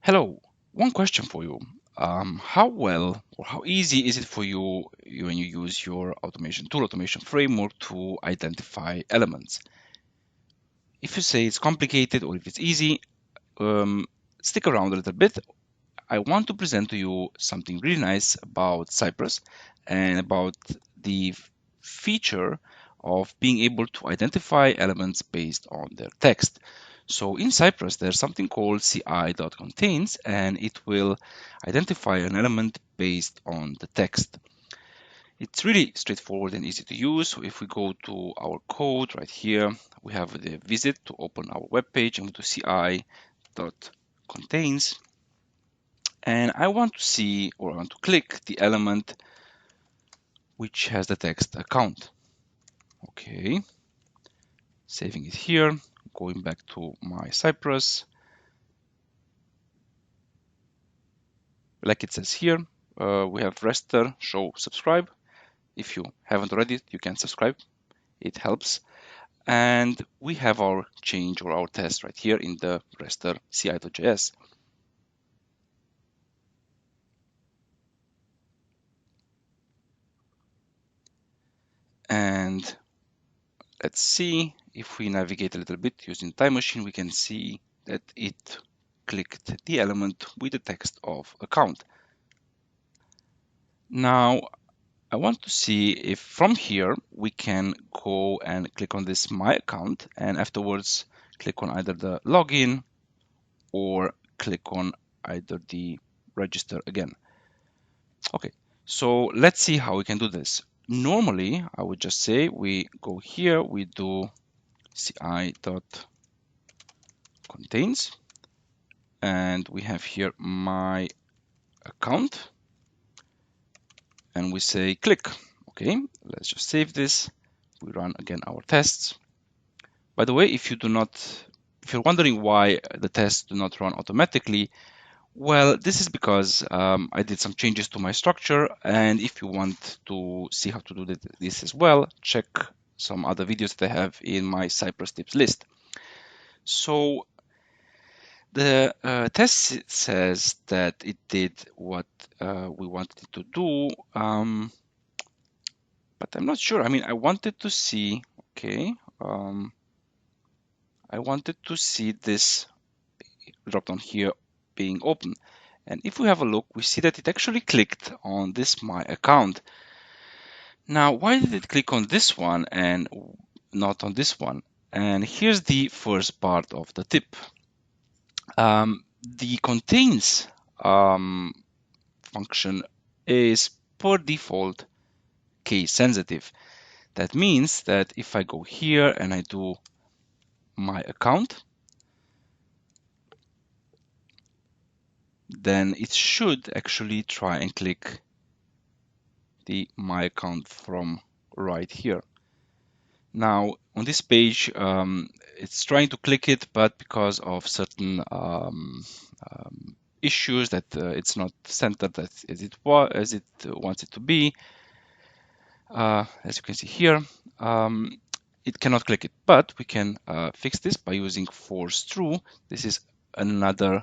Hello, one question for you. How well or how easy is it for you when you use your automation framework to identify elements? If you say it's complicated or if it's easy, um, stick around a little bit. I want to present to you something really nice about Cypress and about the feature of being able to identify elements based on their text. So in Cypress, there's something called ci.contains, and it will identify an element based on the text. It's really straightforward and easy to use. So if we go to our code right here, we have the visit to open our web page and go to ci.contains. And I want to see or I want to click the element which has the text account. Okay, saving it here, going back to my Cypress. Like it says here, we have register, show, subscribe. If you haven't already, you can subscribe. It helps. And we have our change or our test right here in the register ci.js. And let's see if we navigate a little bit using Time Machine, we can see that it clicked the element with the text of account. Now, I want to see if from here we can go and click on this My Account and afterwards click on either the login or click on either the register again. Okay, so let's see how we can do this. Normally, I would just say we go here, we do ci.contains, and we have here my account, and we say click. Okay, let's just save this. We run again our tests. By the way, if you're wondering why the tests do not run automatically, well, this is because I did some changes to my structure, and if you want to see how to do this as well, check some other videos that I have in my Cypress tips list. So the test says that it did what we wanted it to do, but I'm not sure. I mean, I wanted to see, okay, I wanted to see this drop down here being open. And if we have a look, we see that it actually clicked on this My Account. Now, why did it click on this one and not on this one? And here's the first part of the tip. The contains function is per default case sensitive. That means that if I go here and I do my account, then it should actually try and click the my account from right here. Now on this page, it's trying to click it, but because of certain issues that it's not centered as it wants it to be, as you can see here, it cannot click it. But we can fix this by using force true. This is another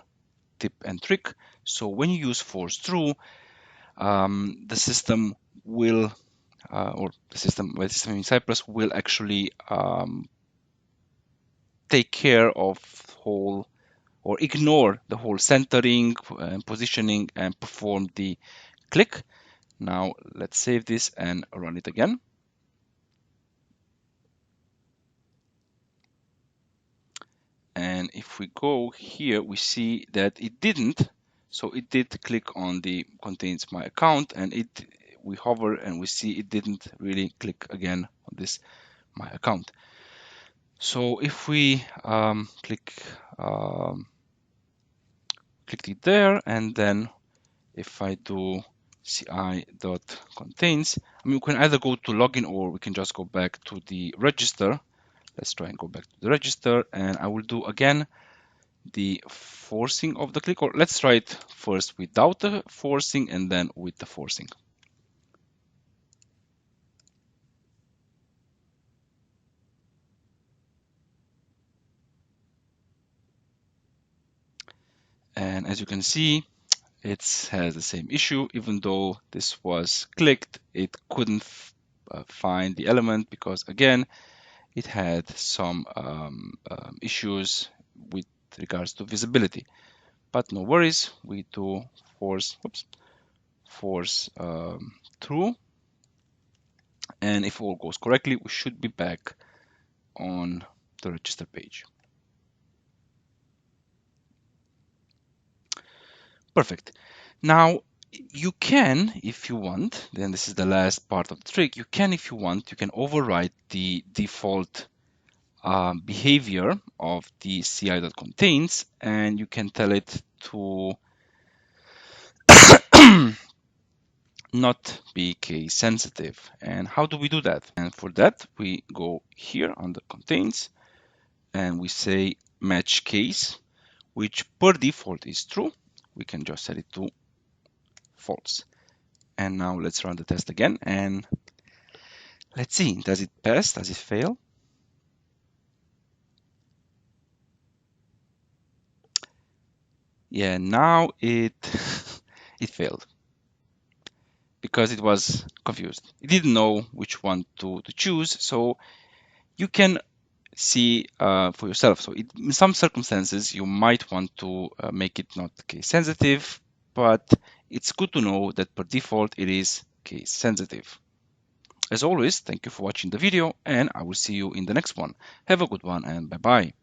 tip and trick. So when you use force true, the system will or the system in Cypress will actually take care of whole or ignore the whole centering and positioning and perform the click. Now let's save this and run it again. And if we go here, we see that it didn't. So it did click on the contains my account, and we hover and we see it didn't really click again on this my account. So if we click it there, and then if I do ci.contains, I mean, we can either go to login or we can just go back to the register. Let's try and go back to the register, and I will do again the forcing of the click, or let's try it first without the forcing and then with the forcing. And as you can see, it has the same issue. Even though this was clicked, it couldn't find the element because, again, it had some issues with regards to visibility. But no worries, we do force through, and if all goes correctly, we should be back on the register page. Perfect. Now you can, if you want, then this is the last part of the trick, you can, if you want, you can override the default behavior of the ci.contains, and you can tell it to not be case sensitive. And how do we do that? And for that, we go here under contains and we say match case, which per default is true. We can just set it to false. And now let's run the test again and let's see, does it pass? Does it fail? Yeah, now it it failed because it was confused. It didn't know which one to choose. So you can see for yourself. So in some circumstances, you might want to make it not case sensitive, but it's good to know that per default, it is case sensitive. As always, thank you for watching the video, and I will see you in the next one. Have a good one, and bye-bye.